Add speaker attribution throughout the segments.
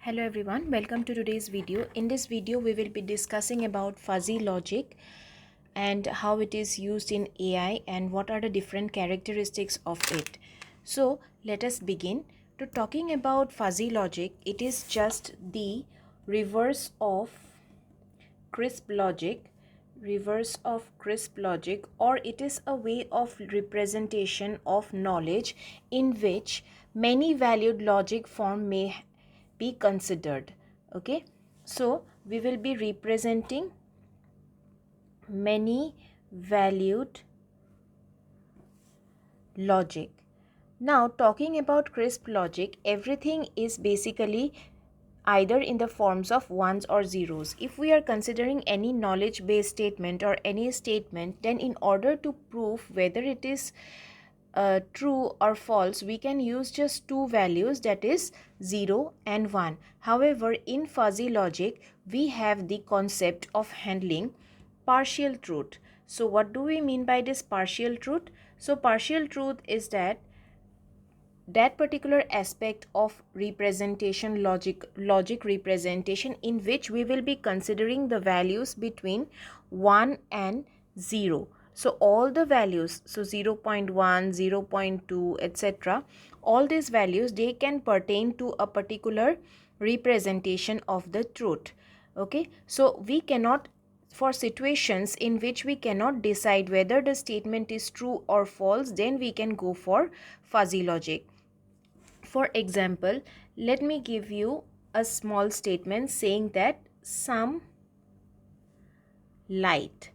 Speaker 1: Hello everyone, welcome to today's video. In this video, we will be discussing about fuzzy logic and how it is used in AI and what are the different characteristics of it. So let us begin. To talking about fuzzy logic, it is just the reverse of crisp logic, or it is a way of representation of knowledge in which many valued logic form may be considered. Okay, so we will be representing many valued logic. Now talking about crisp logic, everything is basically either in the forms of ones or zeros. If we are considering any knowledge based statement or any statement, then in order to prove whether it is true or false, we can use just two values, that is 0 and 1. However, in fuzzy logic, we have the concept of handling partial truth. So what do we mean by this partial truth? So partial truth is that particular aspect of representation, logic representation, in which we will be considering the values between 1 and 0. So all the values, so 0 0.1, 0 0.2, etc., all these values, they can pertain to a particular representation of the truth. Okay, so we cannot, for situations in which we cannot decide whether the statement is true or false, then we can go for fuzzy logic. For example, let me give you a small statement saying that some light.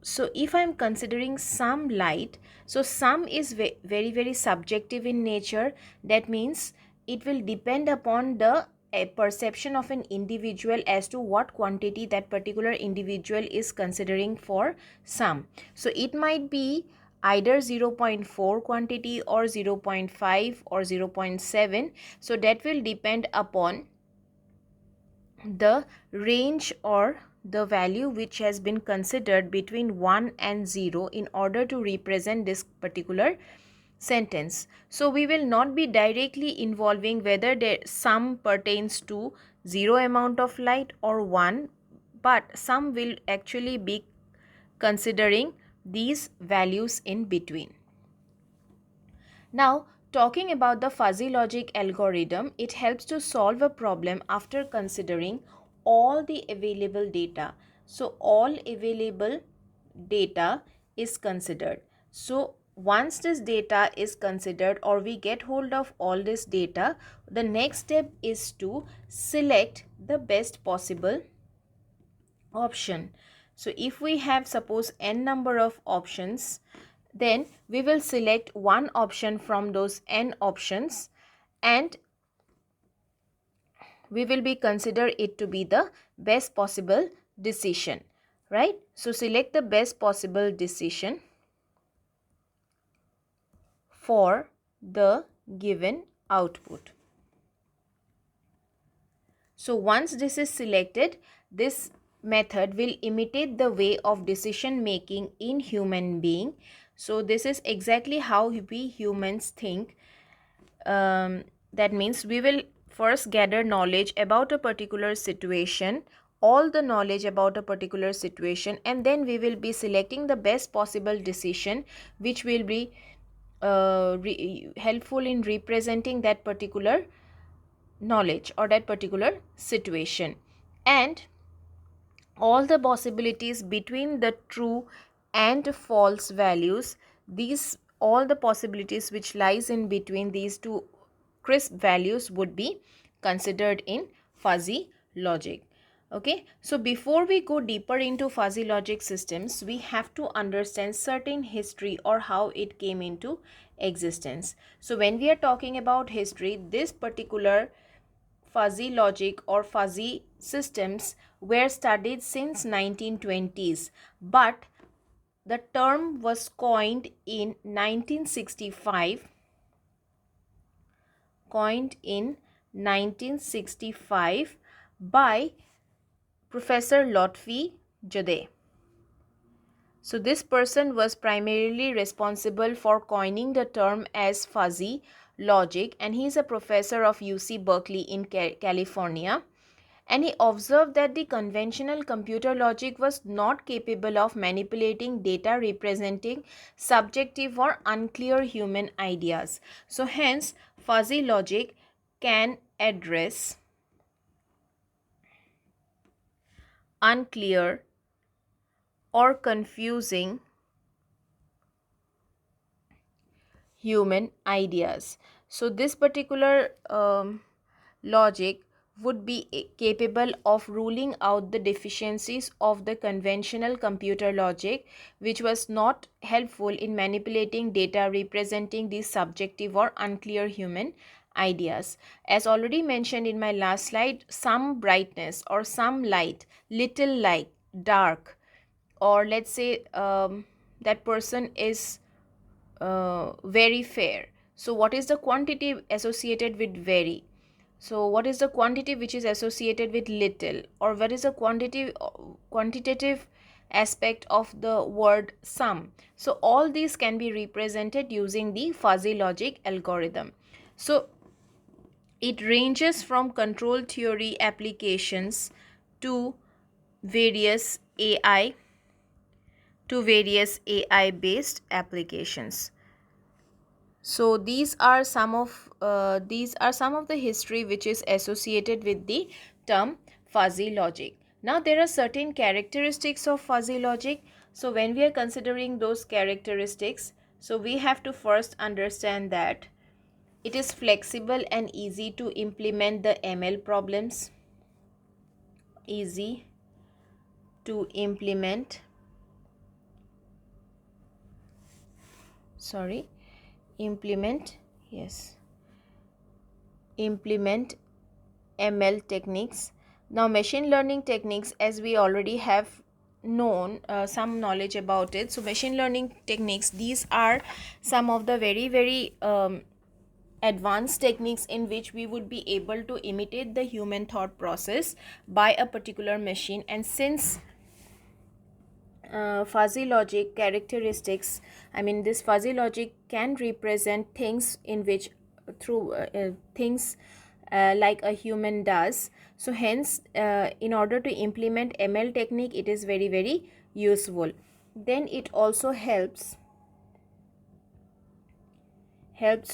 Speaker 1: So if I'm considering some light, so some is very subjective in nature. That means it will depend upon the perception of an individual as to what quantity that particular individual is considering for some. So it might be either 0.4 quantity or 0.5 or 0.7. So that will depend upon the range or the value which has been considered between 1 and 0 in order to represent this particular sentence. So we will not be directly involving whether the sum pertains to 0 amount of light or 1, but some will actually be considering these values in between. Now, talking about the fuzzy logic algorithm, it helps to solve a problem after considering all the available data. So, all available data is considered. So, once this data is considered or we get hold of all this data, the next step is to select the best possible option. So if we have, suppose, n number of options, then we will select one option from those n options and we will be consider it to be the best possible decision, right? So select the best possible decision for the given output. So once this is selected, this method will imitate the way of decision making in human being. So this is exactly how we humans think. That means we will first gather knowledge about a particular situation, all the knowledge about a particular situation, and then we will be selecting the best possible decision which will be helpful in representing that particular knowledge or that particular situation. And all the possibilities between the true and false values, these all the possibilities which lies in between these two crisp values would be considered in fuzzy logic. Okay, so before we go deeper into fuzzy logic systems, we have to understand certain history or how it came into existence. So when we are talking about history, this particular fuzzy logic or fuzzy systems were studied since 1920s, but the term was coined in 1965 by Professor Lotfi Jade. So this person was primarily responsible for coining the term as fuzzy logic, and he is a professor of UC Berkeley in California. And he observed that the conventional computer logic was not capable of manipulating data representing subjective or unclear human ideas. So hence fuzzy logic can address unclear or confusing human ideas. So this particular logic would be capable of ruling out the deficiencies of the conventional computer logic, which was not helpful in manipulating data representing these subjective or unclear human ideas. As already mentioned in my last slide, some brightness or some light, little light, dark, or let's say that person is very fair. So what is the quantity associated with very? So what is the quantity which is associated with little, or what is the quantitative aspect of the word some? So all these can be represented using the fuzzy logic algorithm. So it ranges from control theory applications to various AI based applications. So these are some of the history which is associated with the term fuzzy logic. Now there are certain characteristics of fuzzy logic. So when we are considering those characteristics, so we have to first understand that it is flexible and easy to implement the ML problems. Easy to implement. Implement ML techniques. Now machine learning techniques, as we already have known some knowledge about it. So machine learning techniques, these are some of the very advanced techniques in which we would be able to imitate the human thought process by a particular machine. And since fuzzy logic characteristics, this fuzzy logic can represent things in which through things like a human does. So hence in order to implement ML technique, it is very useful. Then it also helps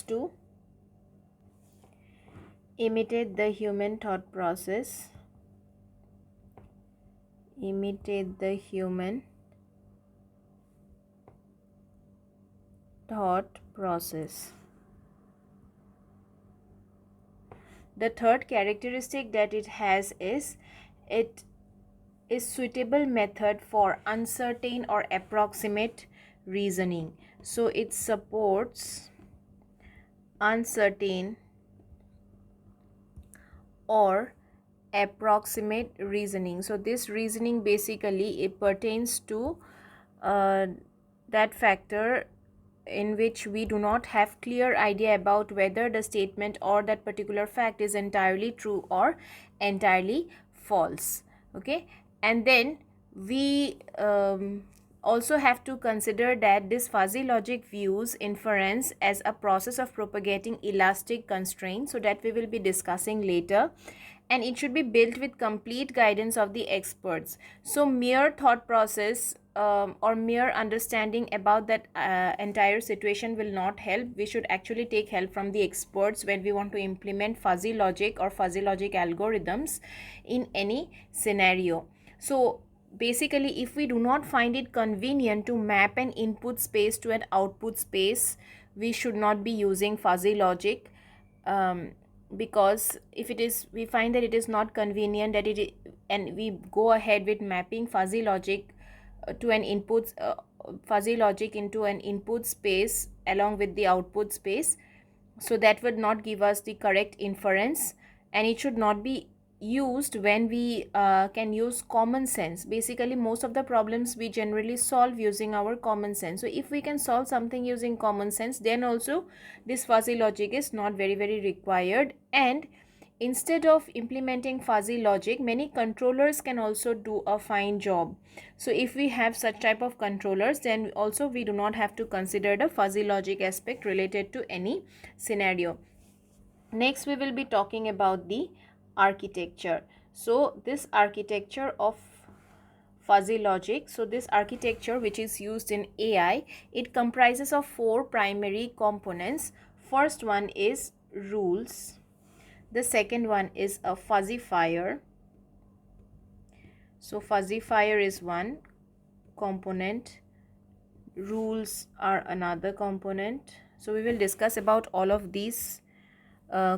Speaker 1: to imitate the human thought process. The third characteristic that it has is it is suitable method for uncertain or approximate reasoning. So it supports uncertain or approximate reasoning. So this reasoning basically it pertains to that factor in which we do not have clear idea about whether the statement or that particular fact is entirely true or entirely false. Okay, and then we also have to consider that this fuzzy logic views inference as a process of propagating elastic constraints, so that we will be discussing later, and it should be built with complete guidance of the experts. So mere thought process or mere understanding about that entire situation will not help. We should actually take help from the experts when we want to implement fuzzy logic or fuzzy logic algorithms in any scenario. So basically, if we do not find it convenient to map an input space to an output space, we should not be using fuzzy logic, because if it is, we find that it is not convenient, and we go ahead with mapping fuzzy logic to an input fuzzy logic into an input space along with the output space, so that would not give us the correct inference, and it should not be used when we can use common sense. Basically, most of the problems we generally solve using our common sense. So if we can solve something using common sense, then also this fuzzy logic is not very required, and instead of implementing fuzzy logic, many controllers can also do a fine job. So if we have such type of controllers, then also we do not have to consider the fuzzy logic aspect related to any scenario. Next, we will be talking about the architecture. So this architecture of fuzzy logic, so this architecture which is used in AI, it comprises of 4 primary components. First one is rules. The second one is a fuzzifier. So fuzzifier is one component, rules are another component. So we will discuss about all of these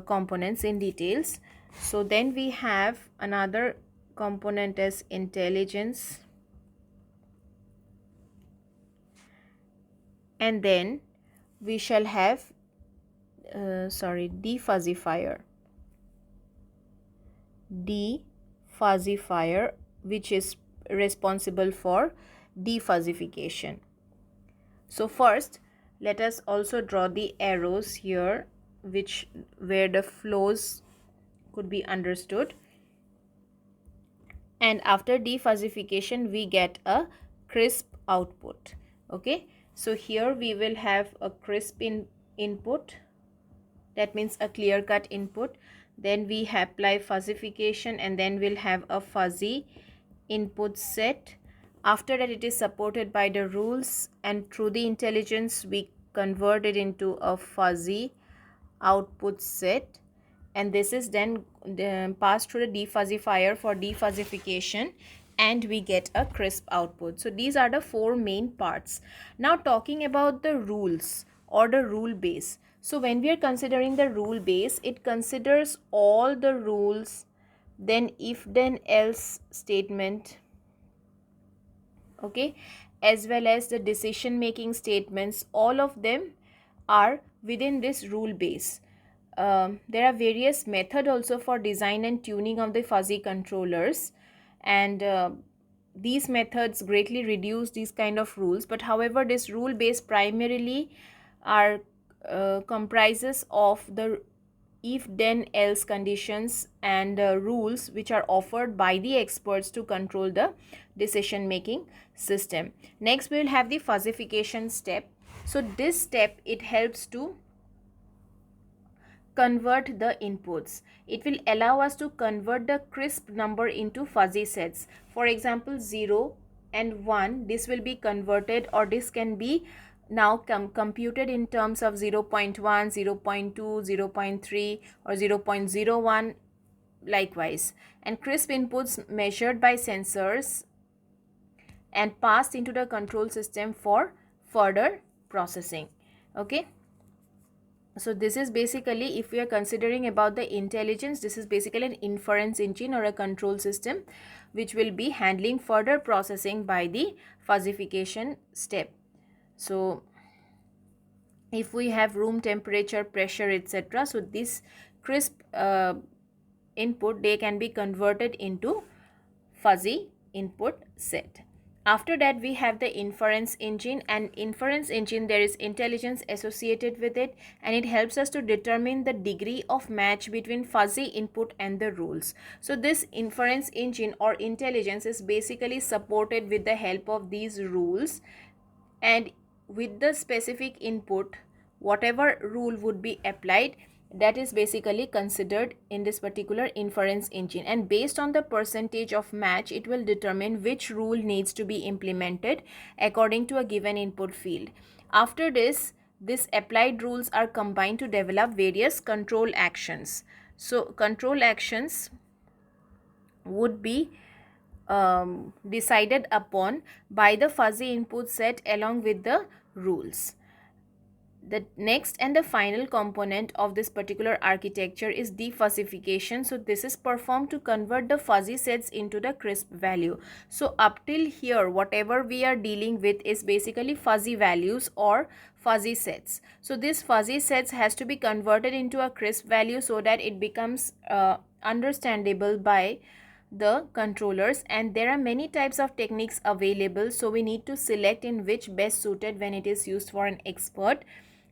Speaker 1: components in details. So then we have another component as intelligence, and then we shall have defuzzifier, which is responsible for defuzzification. So first, let us also draw the arrows here, where the flows could be understood. And after defuzzification, we get a crisp output. Okay, so here we will have a crisp input, that means a clear cut input. Then we apply fuzzification, and then we'll have a fuzzy input set. After that, it is supported by the rules, and through the intelligence we convert it into a fuzzy output set, and this is then passed through the defuzzifier for defuzzification, and we get a crisp output. So these are the 4 main parts. Now talking about the rules or the rule base. So when we are considering the rule base, it considers all the rules, then if then else statement, okay, as well as the decision making statements. All of them are within this rule base. There are various methods also for design and tuning of the fuzzy controllers, and these methods greatly reduce these kind of rules. But however, this rule base primarily are comprises of the if then else conditions and rules which are offered by the experts to control the decision making system. Next, we will have the fuzzification step. So this step, it helps to convert the inputs. It will allow us to convert the crisp number into fuzzy sets. For example, 0 and 1, this will be converted, or this can be now computed in terms of 0.1, 0.2, 0.3 or 0.01 likewise. And crisp inputs measured by sensors and passed into the control system for further processing. Okay, so this is basically, if we are considering about the intelligence, this is basically an inference engine or a control system which will be handling further processing by the fuzzification step. So if we have room temperature, pressure, etc., so this crisp input, they can be converted into fuzzy input set. After that, we have the inference engine, and inference engine, there is intelligence associated with it, and it helps us to determine the degree of match between fuzzy input and the rules. So this inference engine or intelligence is basically supported with the help of these rules, and with the specific input, whatever rule would be applied, that is basically considered in this particular inference engine, and based on the percentage of match, it will determine which rule needs to be implemented according to a given input field. After this applied rules are combined to develop various control actions. So control actions would be decided upon by the fuzzy input set along with the rules. The next and the final component of this particular architecture is defuzzification. So this is performed to convert the fuzzy sets into the crisp value. So up till here, whatever we are dealing with is basically fuzzy values or fuzzy sets. So this fuzzy sets has to be converted into a crisp value so that it becomes understandable by the controllers, and there are many types of techniques available, so we need to select in which best suited when it is used for an expert.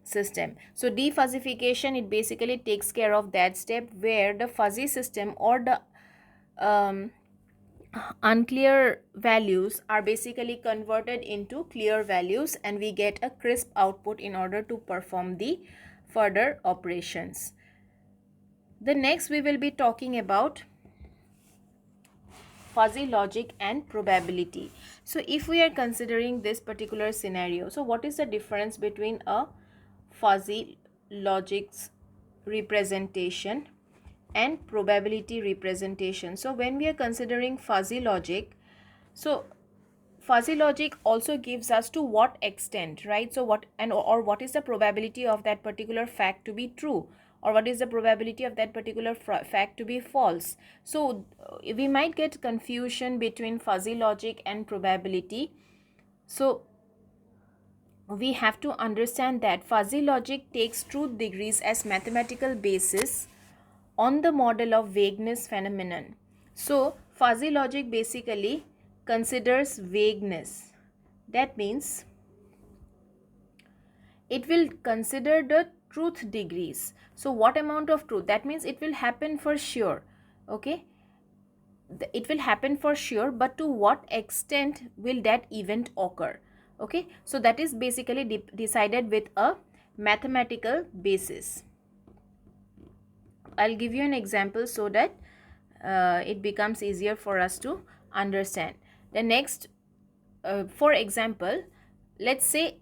Speaker 1: system. So defuzzification, it basically takes care of that step where the fuzzy system or the unclear values are basically converted into clear values, and we get a crisp output in order to perform the further operations. The next we will be talking about fuzzy logic and probability. So if we are considering this particular scenario, so what is the difference between a fuzzy logic's representation and probability representation? So when we are considering fuzzy logic, so fuzzy logic also gives us to what extent, right? So what and or what is the probability of that particular fact to be true, or what is the probability of that particular fact to be false. So we might get confusion between fuzzy logic and probability. So we have to understand that fuzzy logic takes truth degrees as mathematical basis on the model of vagueness phenomenon. So fuzzy logic basically considers vagueness. That means it will consider the truth degrees. So what amount of truth? That means it will happen for sure. Okay, it will happen for sure, but to what extent will that event occur? Okay, so that is basically decided with a mathematical basis. I'll give you an example so that it becomes easier for us to understand. The next, for example, let's say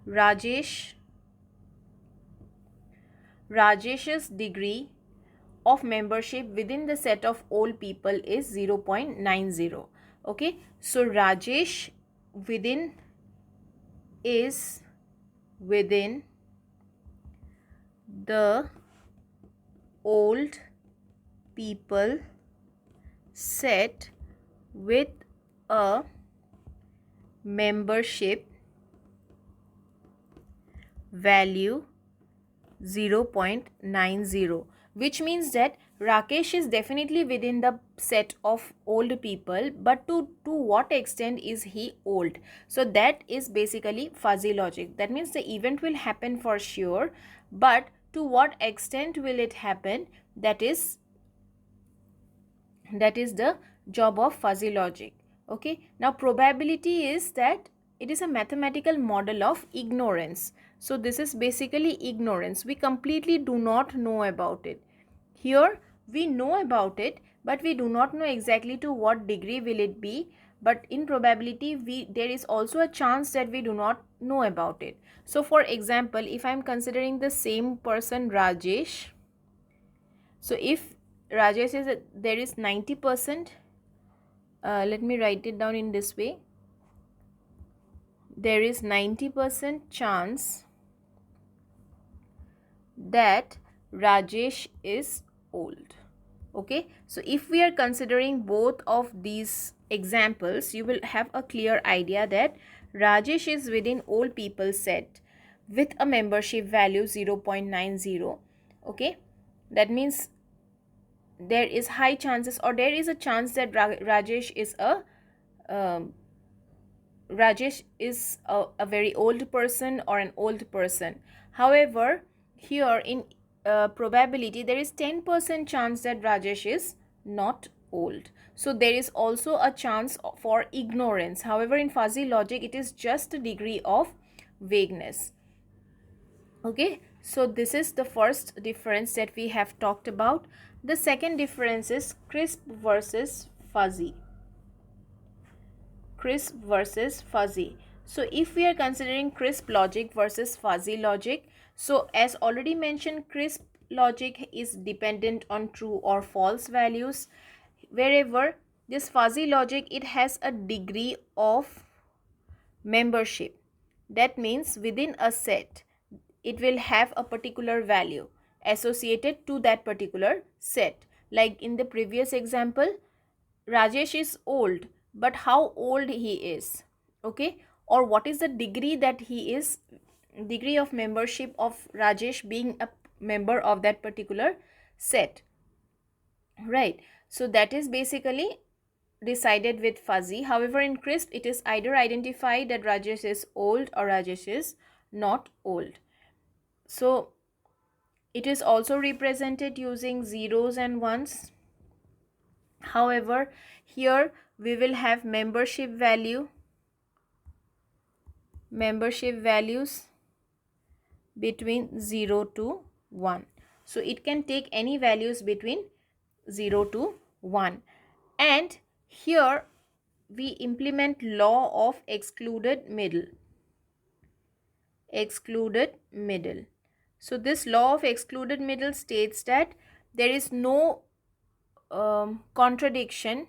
Speaker 1: Rajesh's degree of membership within the set of old people is 0.90. Okay, so Rajesh is within the old people set with a membership value 0.90, which means that Rakesh is definitely within the set of old people, but to what extent is he old? So that is basically fuzzy logic. That means the event will happen for sure, but to what extent will it happen? That is the job of fuzzy logic. Okay, now probability is that it is a mathematical model of ignorance. So this is basically ignorance. We completely do not know about it. Here we know about it, but we do not know exactly to what degree will it be. But in probability, there is also a chance that we do not know about it. So for example, if I am considering the same person Rajesh, so if Rajesh is there is 90%, let me write it down in this way. There is 90% chance that Rajesh is old. Okay, so if we are considering both of these examples, you will have a clear idea that Rajesh is within old people set with a membership value 0.90. Okay, that means there is high chances, or there is a chance that Rajesh is a very old person or an old person. However, here in probability, there is 10% chance that Rajesh is not old. So there is also a chance for ignorance. However, in fuzzy logic, it is just a degree of vagueness. Okay, so this is the first difference that we have talked about. The second difference is crisp versus fuzzy. Crisp versus fuzzy. So if we are considering crisp logic versus fuzzy logic, so as already mentioned, crisp logic is dependent on true or false values, wherever this fuzzy logic, it has a degree of membership. That means within a set, it will have a particular value associated to that particular set. Like in the previous example, Rajesh is old, but how old he is, okay, or what is the degree that he is, degree of membership of Rajesh being a member of that particular set, right? So that is basically decided with fuzzy. However, in crisp, it is either identified that Rajesh is old or Rajesh is not old. So it is also represented using zeros and ones. However, here we will have membership values between 0 to 1. So it can take any values between 0 to 1. And here we implement law of excluded middle. So this law of excluded middle states that there is no contradiction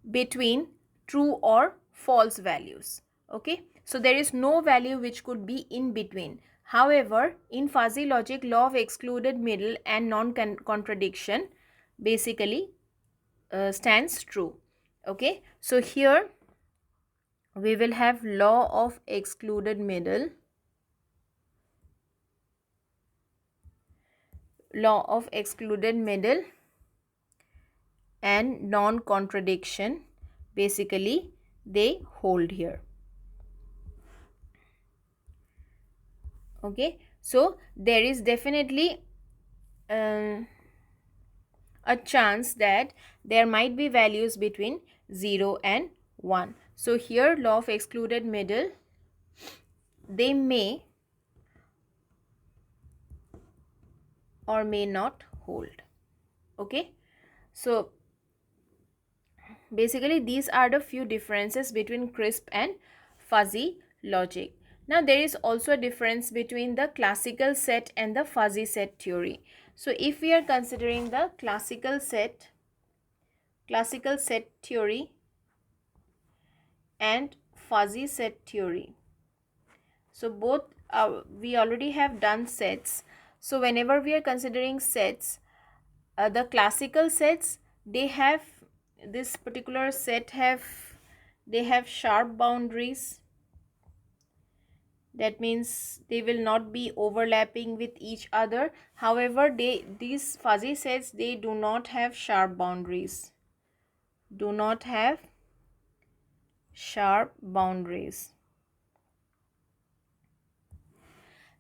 Speaker 1: between true or false values. Okay, so there is no value which could be in between. However, in fuzzy logic, law of excluded middle and non-contradiction basically stands true. Okay, so here we will have law of excluded middle, and non-contradiction basically they hold here. Okay, so there is definitely a chance that there might be values between 0 and 1. So here law of excluded middle, they may or may not hold. Okay, so basically these are the few differences between crisp and fuzzy logic. Now there is also a difference between the classical set and the fuzzy set theory. So if we are considering the classical set theory and fuzzy set theory, so both we already have done sets. So whenever we are considering sets, the classical sets, they have this particular set they have sharp boundaries. That means they will not be overlapping with each other. However, these fuzzy sets, they do not have sharp boundaries.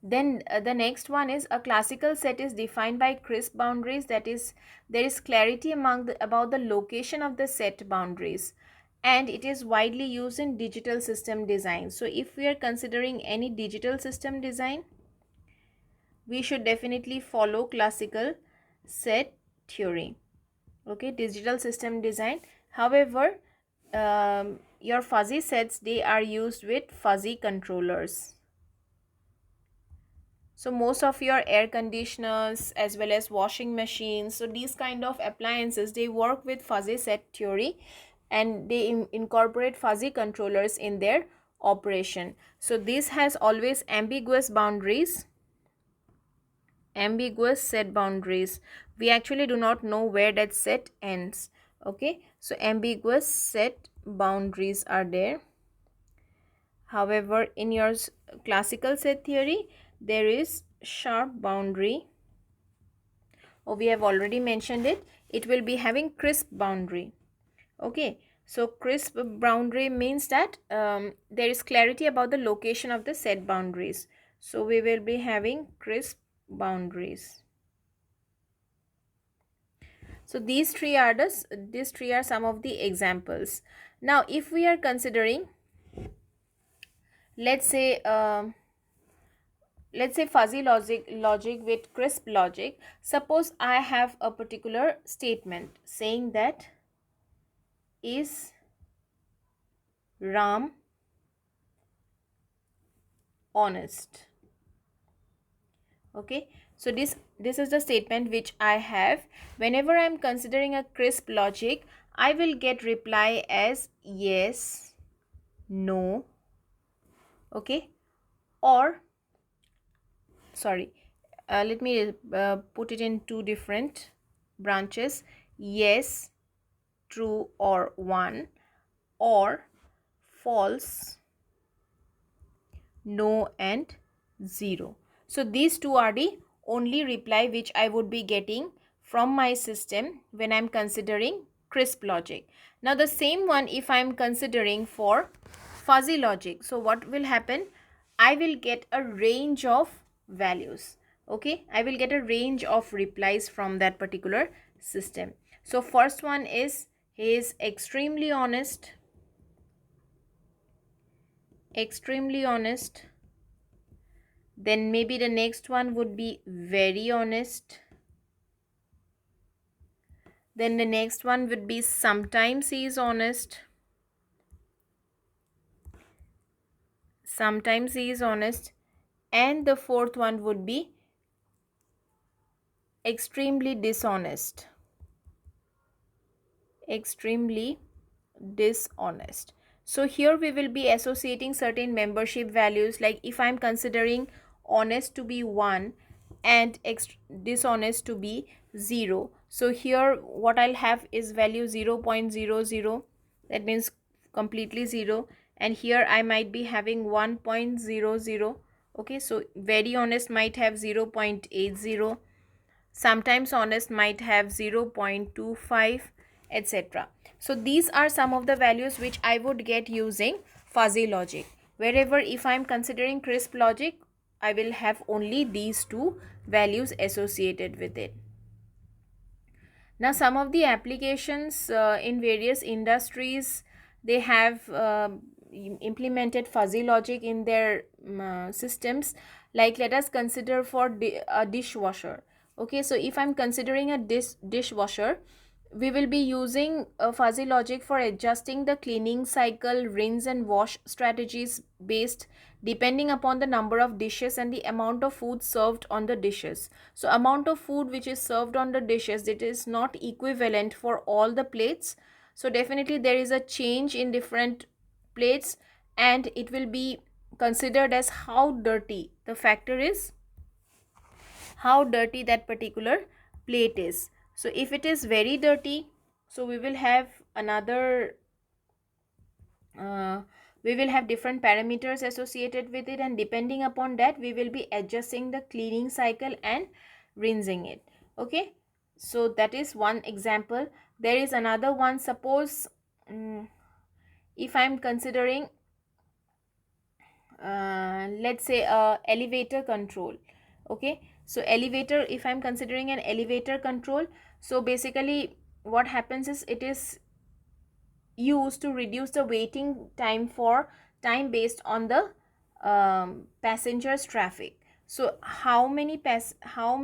Speaker 1: Then the next one is a classical set is defined by crisp boundaries. That is, there is clarity about the location of the set boundaries, and it is widely used in digital system design. So if we are considering any digital system design, we should definitely follow classical set theory. Okay, digital system design. However, your fuzzy sets, they are used with fuzzy controllers. So most of your air conditioners as well as washing machines, so these kind of appliances, they work with fuzzy set theory and they incorporate fuzzy controllers in their operation. So this has always ambiguous set boundaries. We actually do not know where that set ends. Okay, so ambiguous set boundaries are there. However, in your classical set theory, there is sharp boundary. We have already mentioned it. It will be having crisp boundary. Okay, so crisp boundary means that there is clarity about the location of the set boundaries. So we will be having crisp boundaries. So these three are some of the examples. Now if we are considering, let's say fuzzy logic with crisp logic. Suppose I have a particular statement saying that is Ram honest? Okay, so this is the statement which I have. Whenever I am considering a crisp logic, I will get reply as yes, no, okay, or sorry, let me put it in two different branches: yes, true or 1, or false, no and 0. So these two are the only reply which I would be getting from my system when I'm considering crisp logic. Now the same one if I am considering for fuzzy logic, so what will happen? I will get a range of values. Okay, I will get a range of replies from that particular system. So first one is, he is extremely honest, extremely honest. Then maybe the next one would be very honest. Then the next one would be sometimes he is honest. Sometimes he is honest. And the fourth one would be extremely dishonest. Extremely dishonest. So here we will be associating certain membership values, like if I'm considering honest to be 1 and dishonest to be 0. So here what I'll have is value 0.00, that means completely 0, and here I might be having 1.00. okay, so very honest might have 0.80, sometimes honest might have 0.25, etc. So these are some of the values which I would get using fuzzy logic. Wherever if I am considering crisp logic, I will have only these two values associated with it. Now some of the applications in various industries, they have implemented fuzzy logic in their systems. Like let us consider for a dishwasher. Okay, so if I'm considering a dishwasher, we will be using a fuzzy logic for adjusting the cleaning cycle, rinse and wash strategies based depending upon the number of dishes and the amount of food served on the dishes. So amount of food which is served on the dishes, it is not equivalent for all the plates. So definitely there is a change in different plates, and it will be considered as how dirty, the factor is how dirty that particular plate is. So if it is very dirty, so we will have another we will have different parameters associated with it, and depending upon that we will be adjusting the cleaning cycle and rinsing it. Okay, so that is one example. There is another one. Suppose if I am considering let's say elevator control. Okay, so elevator, if I'm considering an elevator control, so basically what happens is it is used to reduce the waiting time for time based on the passengers traffic. So how many or how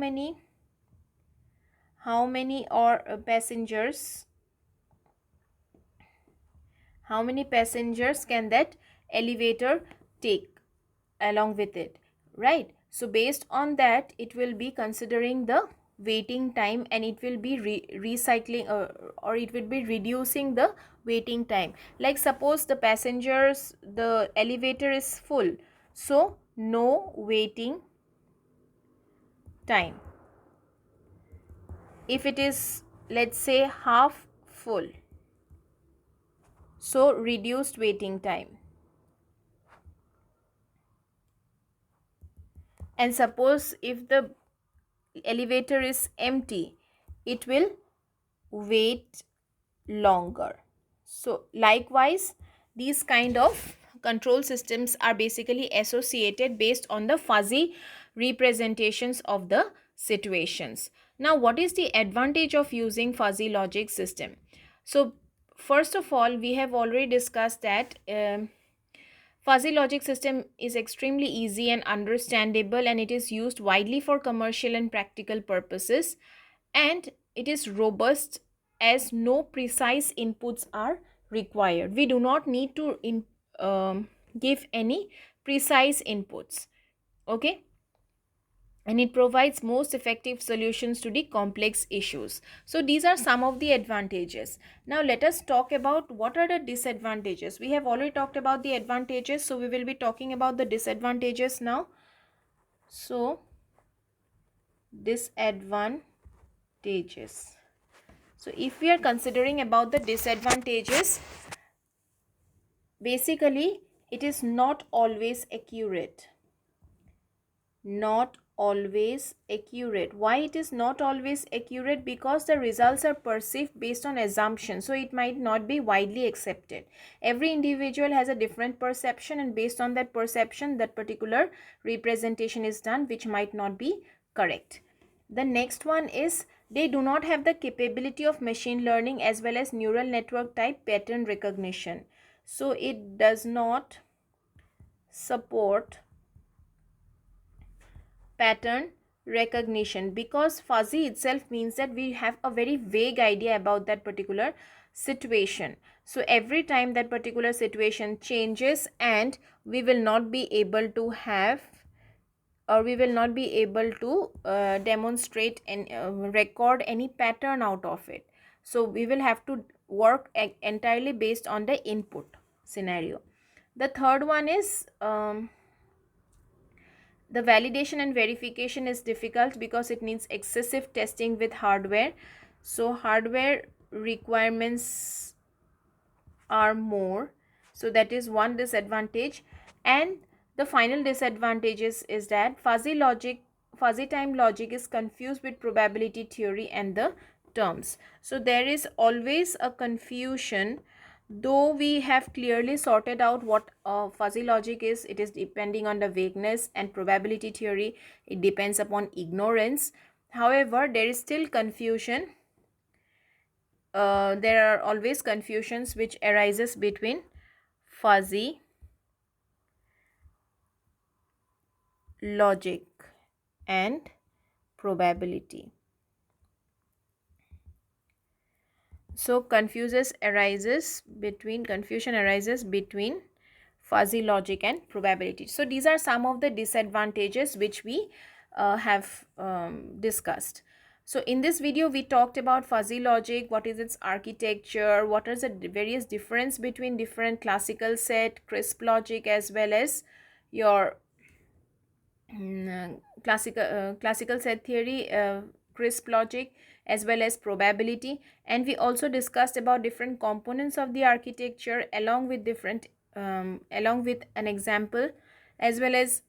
Speaker 1: many passengers can that elevator take along with it, right? So based on that it will be considering the waiting time, and it will be recycling or it will be reducing the waiting time. Like suppose the elevator is full, so no waiting time. If it is, let's say, half full, so reduced waiting time. And suppose if the elevator is empty, it will wait longer. So likewise, these kind of control systems are basically associated based on the fuzzy representations of the situations. Now what is the advantage of using fuzzy logic system? So first of all, we have already discussed that fuzzy logic system is extremely easy and understandable, and it is used widely for commercial and practical purposes, and it is robust as no precise inputs are required. We do not need to give any precise inputs. Okay, and it provides most effective solutions to the complex issues. So these are some of the advantages. Now let us talk about what are the disadvantages. We have already talked about the advantages, so we will be talking about the disadvantages now. So disadvantages. So if we are considering about the disadvantages, basically it is not always accurate. Not always accurate. Why it is not always accurate? Because the results are perceived based on assumption, so it might not be widely accepted. Every individual has a different perception, and based on that perception, that particular representation is done, which might not be correct. The next one is they do not have the capability of machine learning as well as neural network type pattern recognition. So it does not support pattern recognition, because fuzzy itself means that we have a very vague idea about that particular situation. So every time that particular situation changes, and we will not be able to have, or we will not be able to demonstrate and record any pattern out of it. So we will have to work entirely based on the input scenario. The third one is the validation and verification is difficult because it needs excessive testing with hardware. So hardware requirements are more. So that is one disadvantage. And the final disadvantages is that fuzzy time logic is confused with probability theory and the terms. So there is always a confusion. Though we have clearly sorted out what fuzzy logic is, it is depending on the vagueness, and probability theory, it depends upon ignorance. However, there is still confusion. There are always confusions which arises between fuzzy logic and probability. So confusion arises between fuzzy logic and probability. So these are some of the disadvantages which we have discussed. So in this video we talked about fuzzy logic, what is its architecture, what are the various difference between different classical set, crisp logic, as well as your classical set theory, crisp logic, as well as probability. And we also discussed about different components of the architecture along with along with an example, as well as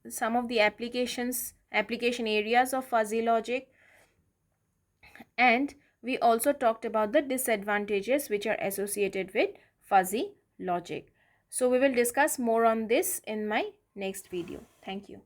Speaker 1: some of the application areas of fuzzy logic. And we also talked about the disadvantages which are associated with fuzzy logic. So we will discuss more on this in my next video. Thank you.